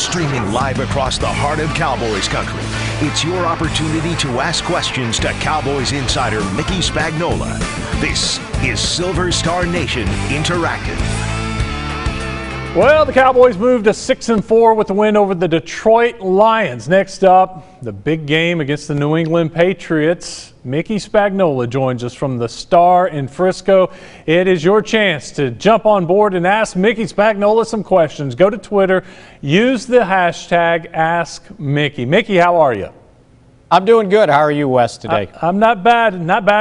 Streaming live across the heart of Cowboys country, it's your opportunity to ask questions to Cowboys insider Mickey Spagnola. This is Silver Star Nation Interactive. Well, the Cowboys moved to 6-4 with the win over the Detroit Lions. Next up, the big game against the New England Patriots. Mickey Spagnola joins us from the Star in Frisco. It is your chance to jump on board and ask Mickey Spagnola some questions. Go to Twitter, use the hashtag AskMickey. Mickey, how are you? I'm doing good. How are you, Wes, today? I'm not bad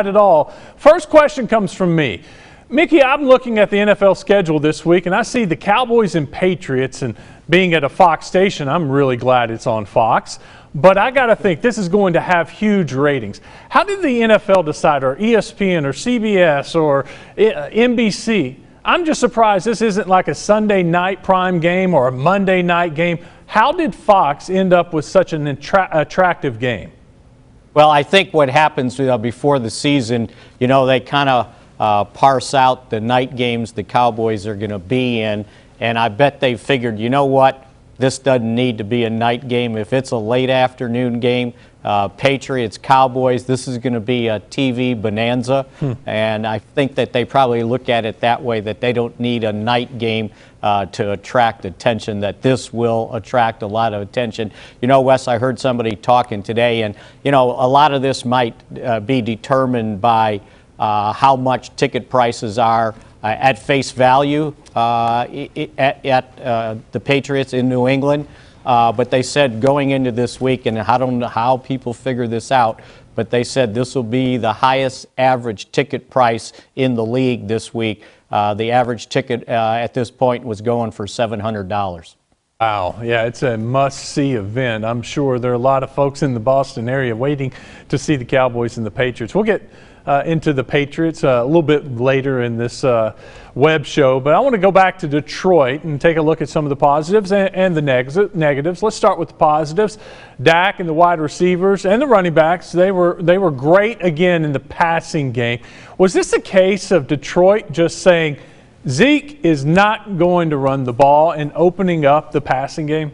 at all. First question comes from me. Mickey, I'm looking at the NFL schedule this week, and I see the Cowboys and Patriots, and being at a Fox station, I'm really glad it's on Fox. But I got to think this is going to have huge ratings. How did the NFL decide, or ESPN, or CBS, or NBC? I'm just surprised this isn't like a Sunday night prime game or a Monday night game. How did Fox end up with such an attractive game? Well, I think what happens before the season, they kind of parse out the night games the Cowboys are going to be in, and I bet they figured, you know what, this doesn't need to be a night game. If it's a late afternoon game, Patriots, Cowboys, this is going to be a TV bonanza, and I think that they probably look at it that way, that they don't need a night game to attract attention, that this will attract a lot of attention. Wes, I heard somebody talking today, and, a lot of this might be determined by how much ticket prices are at face value at the Patriots in New England. But they said going into this week, and I don't know how people figure this out, but they said this will be the highest average ticket price in the league this week. The average ticket at this point was going for $700. Wow, yeah, it's a must-see event. I'm sure there are a lot of folks in the Boston area waiting to see the Cowboys and the Patriots. We'll get into the Patriots a little bit later in this web show, but I want to go back to Detroit and take a look at some of the positives and the negatives. Let's start with the positives. Dak and the wide receivers and the running backs, they were great again in the passing game. Was this a case of Detroit just saying Zeke is not going to run the ball and opening up the passing game?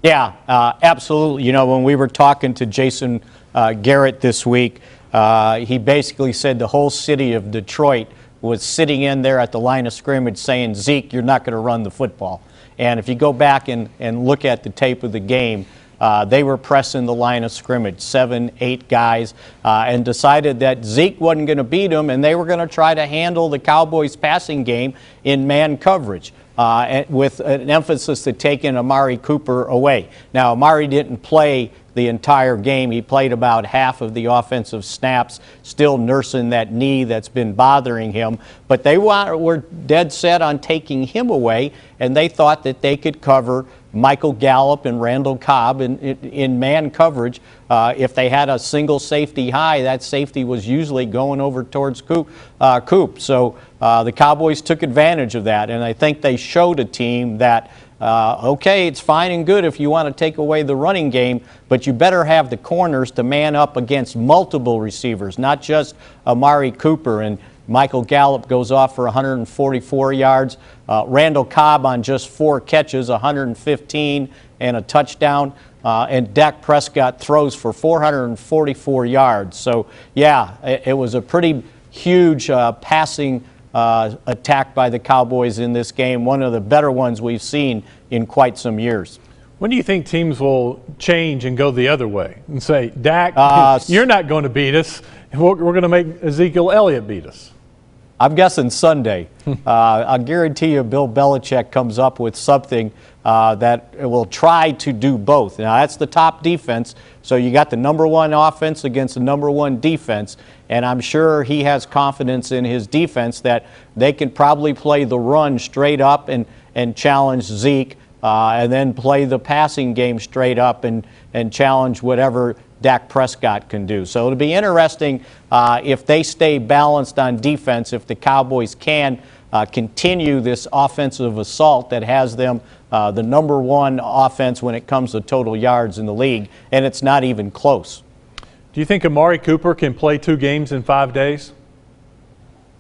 Yeah, absolutely. When we were talking to Jason Garrett this week, he basically said the whole city of Detroit was sitting in there at the line of scrimmage saying, Zeke, you're not going to run the football. And if you go back and look at the tape of the game, they were pressing the line of scrimmage, 7, 8 guys, and decided that Zeke wasn't going to beat them, and they were going to try to handle the Cowboys' passing game in man coverage, with an emphasis to taking Amari Cooper away. Now, Amari didn't play the entire game. He played about half of the offensive snaps, still nursing that knee that's been bothering him. But they were dead set on taking him away, and they thought that they could cover Michael Gallup and Randall Cobb in man coverage. If they had a single safety high, that safety was usually going over towards Coop. So the Cowboys took advantage of that, and I think they showed a team that okay, it's fine and good if you want to take away the running game, but you better have the corners to man up against multiple receivers, not just Amari Cooper. And Michael Gallup goes off for 144 yards. Randall Cobb on just 4 catches, 115 and a touchdown. And Dak Prescott throws for 444 yards. So, yeah, it was a pretty huge passing attack by the Cowboys in this game, one of the better ones we've seen in quite some years. When do you think teams will change and go the other way and say, Dak, you're not going to beat us, we're going to make Ezekiel Elliott beat us? I'm guessing Sunday. I guarantee you Bill Belichick comes up with something that will try to do both. Now, that's the top defense, so you got the number 1 offense against the number 1 defense, and I'm sure he has confidence in his defense that they can probably play the run straight up and challenge Zeke, and then play the passing game straight up and challenge whatever Dak Prescott can do. So it'll be interesting if they stay balanced on defense, if the Cowboys can continue this offensive assault that has them the number 1 offense when it comes to total yards in the league, and it's not even close. Do you think Amari Cooper can play 2 games in 5 days?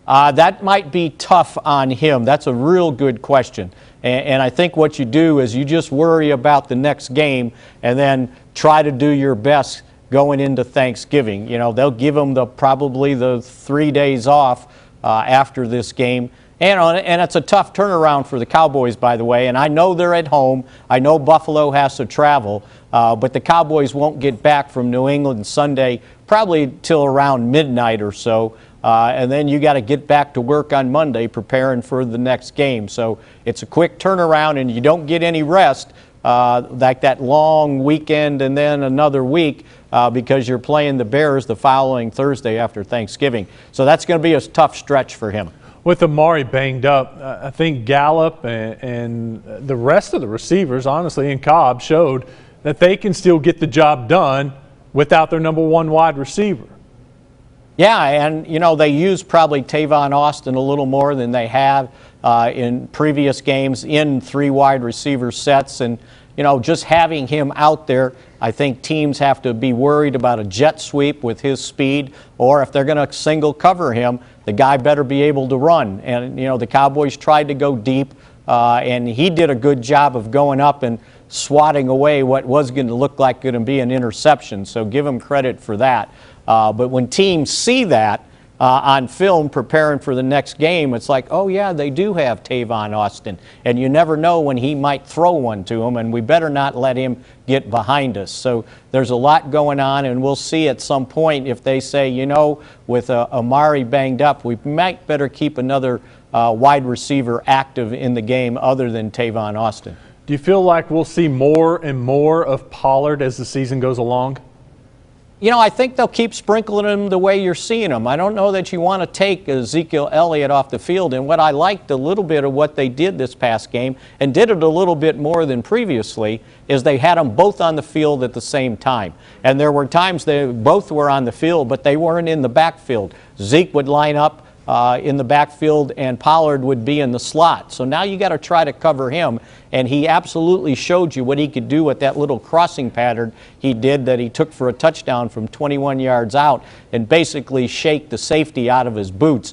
That might be tough on him. That's a real good question. And I think what you do is you just worry about the next game and then try to do your best going into Thanksgiving. You know, they'll give him probably the 3 days off after this game. And it's a tough turnaround for the Cowboys, by the way. And I know they're at home. I know Buffalo has to travel. But the Cowboys won't get back from New England Sunday probably till around midnight or so. And then you got to get back to work on Monday preparing for the next game. So it's a quick turnaround, and you don't get any rest like that long weekend and then another week because you're playing the Bears the following Thursday after Thanksgiving. So that's going to be a tough stretch for him. With Amari banged up, I think Gallup and the rest of the receivers, honestly, and Cobb showed that they can still get the job done without their number one wide receiver. Yeah, and, you know, they use probably Tavon Austin a little more than they have in previous games in 3 wide receiver sets. And, you know, just having him out there, I think teams have to be worried about a jet sweep with his speed, or if they're going to single cover him, the guy better be able to run. And, you know, the Cowboys tried to go deep, and he did a good job of going up and swatting away what was going to look like going to be an interception. So give him credit for that. But when teams see that on film preparing for the next game, it's like, oh, yeah, they do have Tavon Austin. And you never know when he might throw one to them, and we better not let him get behind us. So there's a lot going on, and we'll see at some point if they say, you know, with Amari banged up, we might better keep another wide receiver active in the game other than Tavon Austin. Do you feel like we'll see more and more of Pollard as the season goes along? You know, I think they'll keep sprinkling him the way you're seeing him. I don't know that you want to take Ezekiel Elliott off the field. And what I liked a little bit of what they did this past game, and did it a little bit more than previously, is they had them both on the field at the same time. And there were times they both were on the field, but they weren't in the backfield. Zeke would line up in the backfield, and Pollard would be in the slot. So now you got to try to cover him, and he absolutely showed you what he could do with that little crossing pattern he did that he took for a touchdown from 21 yards out and basically shake the safety out of his boots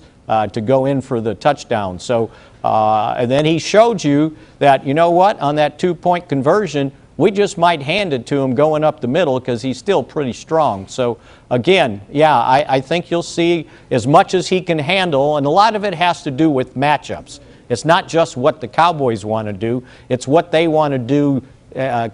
to go in for the touchdown. So, and then he showed you that, you know what, on that 2-point conversion, we just might hand it to him going up the middle because he's still pretty strong. So, again, yeah, I think you'll see as much as he can handle, and a lot of it has to do with matchups. It's not just what the Cowboys want to do. It's what they want to do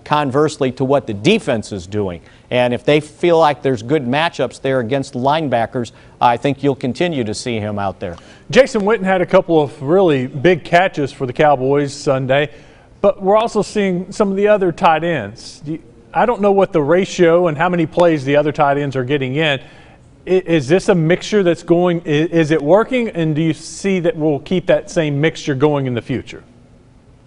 conversely to what the defense is doing. And if they feel like there's good matchups there against linebackers, I think you'll continue to see him out there. Jason Witten had a couple of really big catches for the Cowboys Sunday. But we're also seeing some of the other tight ends. I don't know what the ratio and how many plays the other tight ends are getting in. Is this a mixture that's going, is it working? And do you see that we'll keep that same mixture going in the future?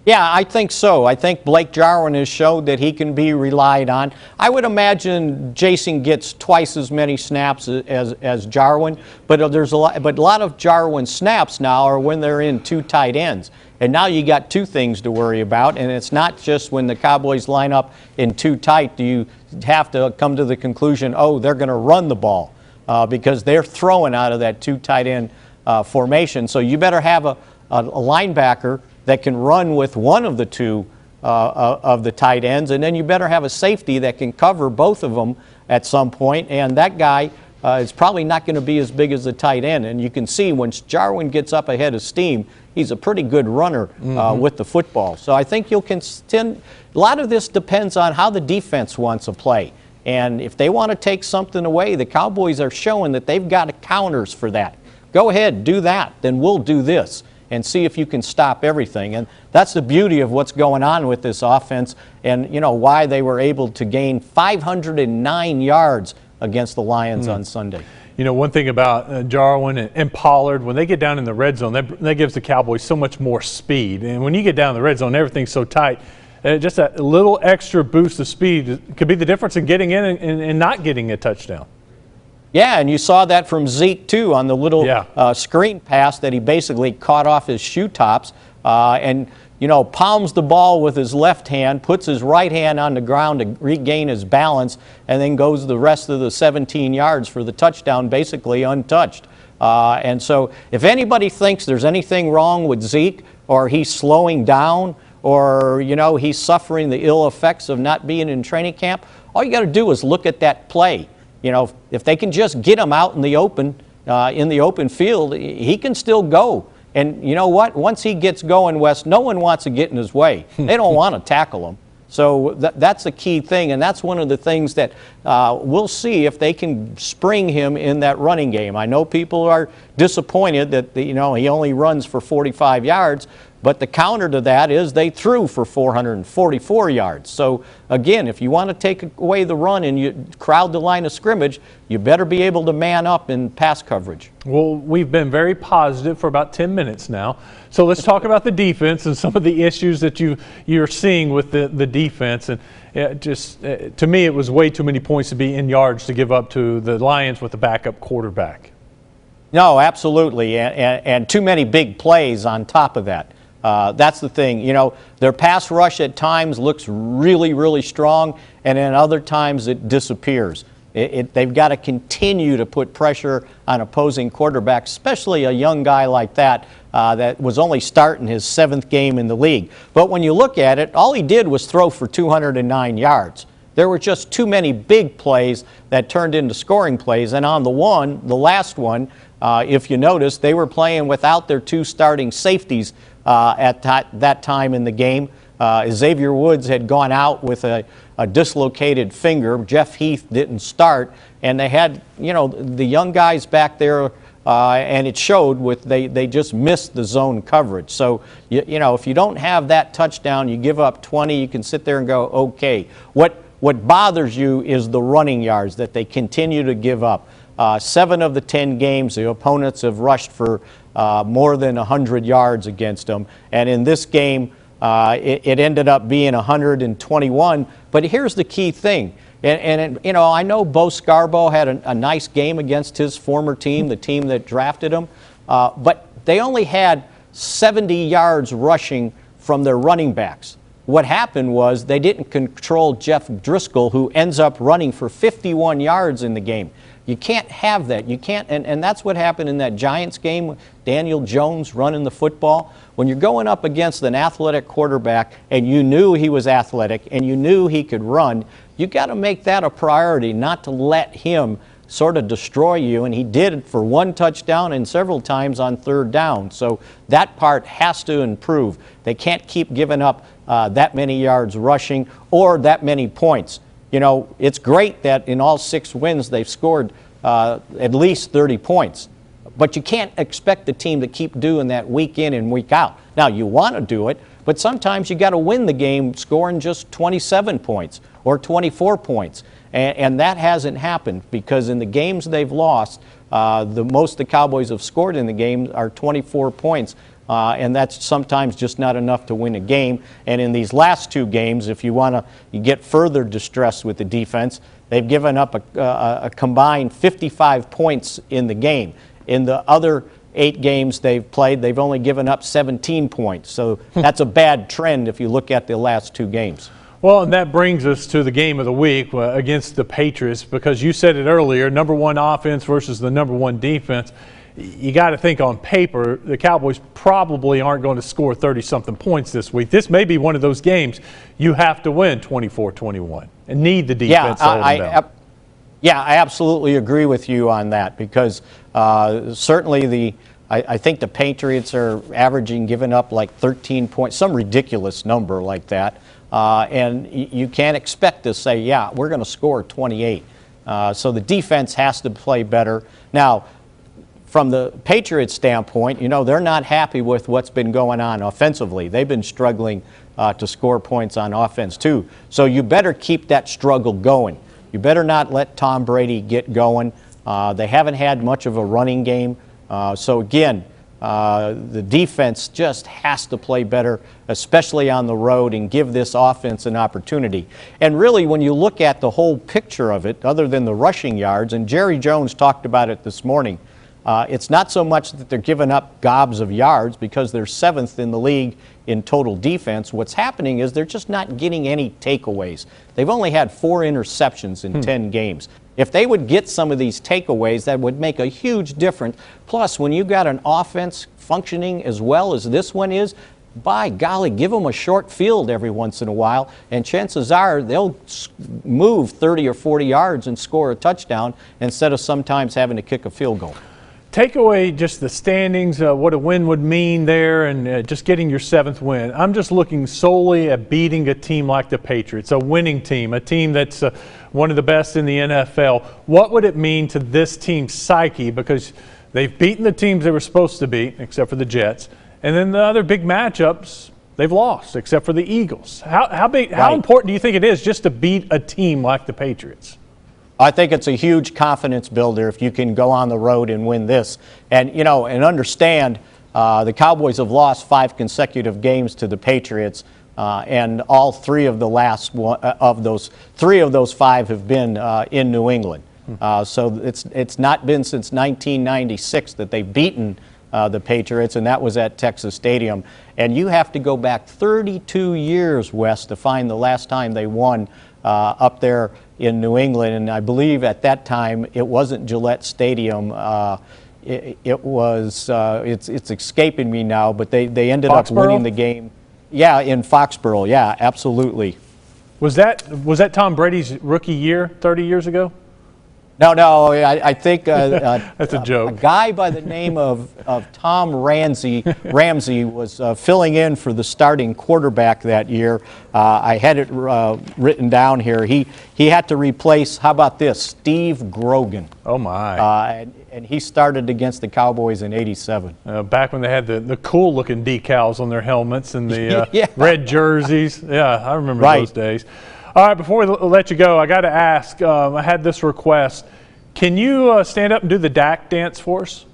Yeah, I think so. I think Blake Jarwin has showed that he can be relied on. I would imagine Jason gets twice as many snaps as Jarwin, but there's a lot of Jarwin snaps now are when they're in 2 tight ends. And now you got 2 things to worry about, and it's not just when the Cowboys line up in 2 tight do you have to come to the conclusion, oh, they're going to run the ball because they're throwing out of that 2 tight end formation. So you better have a linebacker that can run with one of the 2 of the tight ends, and then you better have a safety that can cover both of them at some point, and that guy is probably not going to be as big as the tight end. And you can see when Jarwin gets up ahead of steam, he's a pretty good runner with the football. So I think you'll contend. A lot of this depends on how the defense wants to play. And if they want to take something away, the Cowboys are showing that they've got counters for that. Go ahead, do that, then we'll do this and see if you can stop everything. And that's the beauty of what's going on with this offense and, you know, why they were able to gain 509 yards against the Lions on Sunday. You know, one thing about Jarwin and Pollard, when they get down in the red zone, that gives the Cowboys so much more speed. And when you get down in the red zone, everything's so tight. Just a little extra boost of speed could be the difference in getting in and not getting a touchdown. Yeah, and you saw that from Zeke, too, on the little screen pass that he basically caught off his shoe tops. And palms the ball with his left hand, puts his right hand on the ground to regain his balance, and then goes the rest of the 17 yards for the touchdown, basically untouched. And so if anybody thinks there's anything wrong with Zeke, or he's slowing down, or he's suffering the ill effects of not being in training camp, all you got to do is look at that play. If they can just get him out in the open field, he can still go. And you know what? Once he gets going, Wes, no one wants to get in his way. They don't want to tackle him. So that's a key thing, and that's one of the things that we'll see if they can spring him in that running game. I know people are disappointed that he only runs for 45 yards, but the counter to that is they threw for 444 yards. So again, if you want to take away the run and you crowd the line of scrimmage, you better be able to man up in pass coverage. Well, we've been very positive for about 10 minutes now. So let's talk about the defense and some of the issues that you're seeing with the defense. And to me, it was way too many points to be in yards to give up to the Lions with a backup quarterback. No, absolutely, and too many big plays on top of that. That's the thing. Their pass rush at times looks really, really strong, and then other times it disappears. They've got to continue to put pressure on opposing quarterbacks, especially a young guy like that that was only starting his 7th game in the league. But when you look at it, all he did was throw for 209 yards. There were just too many big plays that turned into scoring plays. And on the last one, if you notice, they were playing without their 2 starting safeties at that time in the game. Xavier Woods had gone out with a dislocated finger. Jeff Heath didn't start, and they had the young guys back there, and it showed they just missed the zone coverage. So if you don't have that touchdown, you give up 20. You can sit there and go, okay. What bothers you is the running yards that they continue to give up. 7 of the 10 games, the opponents have rushed for more than 100 yards against them. And in this game, it ended up being 121. But here's the key thing. I know Bo Scarborough had a nice game against his former team, the team that drafted him. But they only had 70 yards rushing from their running backs. What happened was they didn't control Jeff Driscoll, who ends up running for 51 yards in the game. You can't have that. You can't, and that's what happened in that Giants game. Daniel Jones running the football. When you're going up against an athletic quarterback and you knew he was athletic and you knew he could run, you got to make that a priority, not to let him sort of destroy you. And he did it for 1 touchdown and several times on 3rd down. So that part has to improve. They can't keep giving up that many yards rushing or that many points. It's great that in all 6 wins they've scored at least 30 points. But you can't expect the team to keep doing that week in and week out. Now, you want to do it, but sometimes you got to win the game scoring just 27 points or 24 points. And that hasn't happened because in the games they've lost, the most the Cowboys have scored in the game are 24 points. And that's sometimes just not enough to win a game. And in these last 2 games, if you want to get further distressed with the defense, they've given up a combined 55 points in the game. In the other 8 games they've played, they've only given up 17 points. So that's a bad trend if you look at the last 2 games. Well, and that brings us to the game of the week against the Patriots, because you said it earlier, number 1 offense versus the number 1 defense. You got to think on paper, the Cowboys probably aren't going to score 30-something points this week. This may be one of those games you have to win 24-21 and need the defense to hold them down. Yeah, I absolutely agree with you on that because certainly I think the Patriots are averaging giving up like 13 points, some ridiculous number like that. And you can't expect to say, yeah, we're going to score 28. So the defense has to play better. Now, from the Patriots standpoint, they're not happy with what's been going on offensively. They've been struggling to score points on offense too. So you better keep that struggle going. You better not let Tom Brady get going. They haven't had much of a running game. So again, the defense just has to play better, especially on the road, and give this offense an opportunity. And really, when you look at the whole picture of it, other than the rushing yards, and Jerry Jones talked about it this morning, It's not so much that they're giving up gobs of yards because they're 7th in the league in total defense. What's happening is they're just not getting any takeaways. They've only had 4 interceptions in 10 games. If they would get some of these takeaways, that would make a huge difference. Plus, when you've got an offense functioning as well as this one is, by golly, give them a short field every once in a while, and chances are they'll move 30 or 40 yards and score a touchdown instead of sometimes having to kick a field goal. Take away just the standings, what a win would mean there, and just getting your 7th win. I'm just looking solely at beating a team like the Patriots, a winning team, a team that's one of the best in the NFL. What would it mean to this team's psyche? Because they've beaten the teams they were supposed to beat, except for the Jets. And then the other big matchups, they've lost, except for the Eagles. How important do you think it is just to beat a team like the Patriots? I think it's a huge confidence builder if you can go on the road and win this. And, you know, and understand the Cowboys have lost 5 consecutive games to the Patriots, and all 3 of the last one, of those 3 of those 5 have been in New England. So it's not been since 1996 that they've beaten the Patriots, and that was at Texas Stadium. And you have to go back 32 years, Wes, to find the last time they won up there in New England. And I believe at that time it wasn't Gillette Stadium. It was, it's escaping me now, but they ended up winning the game. Yeah, in Foxborough. Yeah, absolutely. Was that Tom Brady's rookie year 30 years ago? No, I think that's a joke. A guy by the name of Tom Ramsey was filling in for the starting quarterback that year. I had it written down here. He had to replace, how about this, Steve Grogan. Oh, my. And he started against the Cowboys in '87. Back when they had the cool-looking decals on their helmets and the yeah. red jerseys. Yeah, I remember those days. All right, before we let you go, I got to ask, I had this request. Can you stand up and do the Dak dance for us?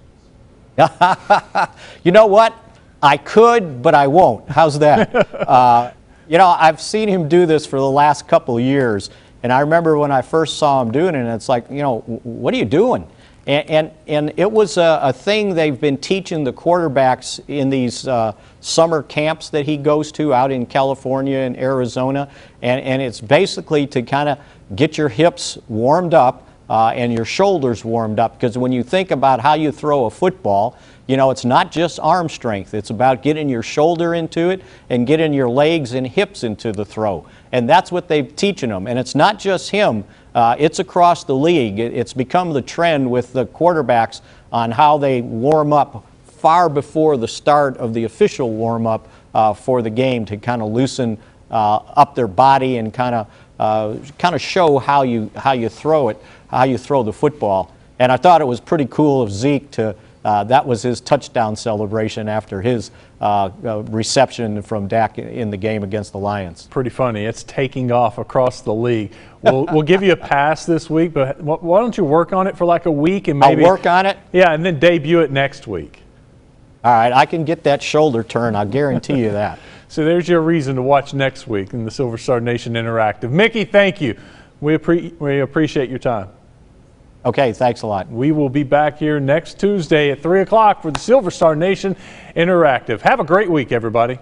You know what? I could, but I won't. How's that? You know, I've seen him do this for the last couple of years, and I remember when I first saw him doing it, and it's like, you know, what are you doing? And it was a thing they've been teaching the quarterbacks in these summer camps that he goes to out in California and Arizona. And it's basically to kind of get your hips warmed up and your shoulders warmed up. Because when you think about how you throw a football, you know, it's not just arm strength. It's about getting your shoulder into it and getting your legs and hips into the throw. And that's what they're teaching them. And it's not just him. It's across the league. It's become the trend with the quarterbacks on how they warm up far before the start of the official warm-up for the game to kind of loosen up their body and kind of show how you throw it, how you throw the football. And I thought it was pretty cool of Zeke to. That was his touchdown celebration after his reception from Dak in the game against the Lions. Pretty funny. It's taking off across the league. We'll give you a pass this week, but why don't you work on it for like a week and maybe I'll work on it? Yeah, and then debut it next week. All right, I can get that shoulder turn. I'll guarantee you that. So there's your reason to watch next week in the Silver Star Nation Interactive. Mickey, thank you. We appreciate your time. Okay, thanks a lot. We will be back here next Tuesday at 3 o'clock for the Silver Star Nation Interactive. Have a great week, everybody.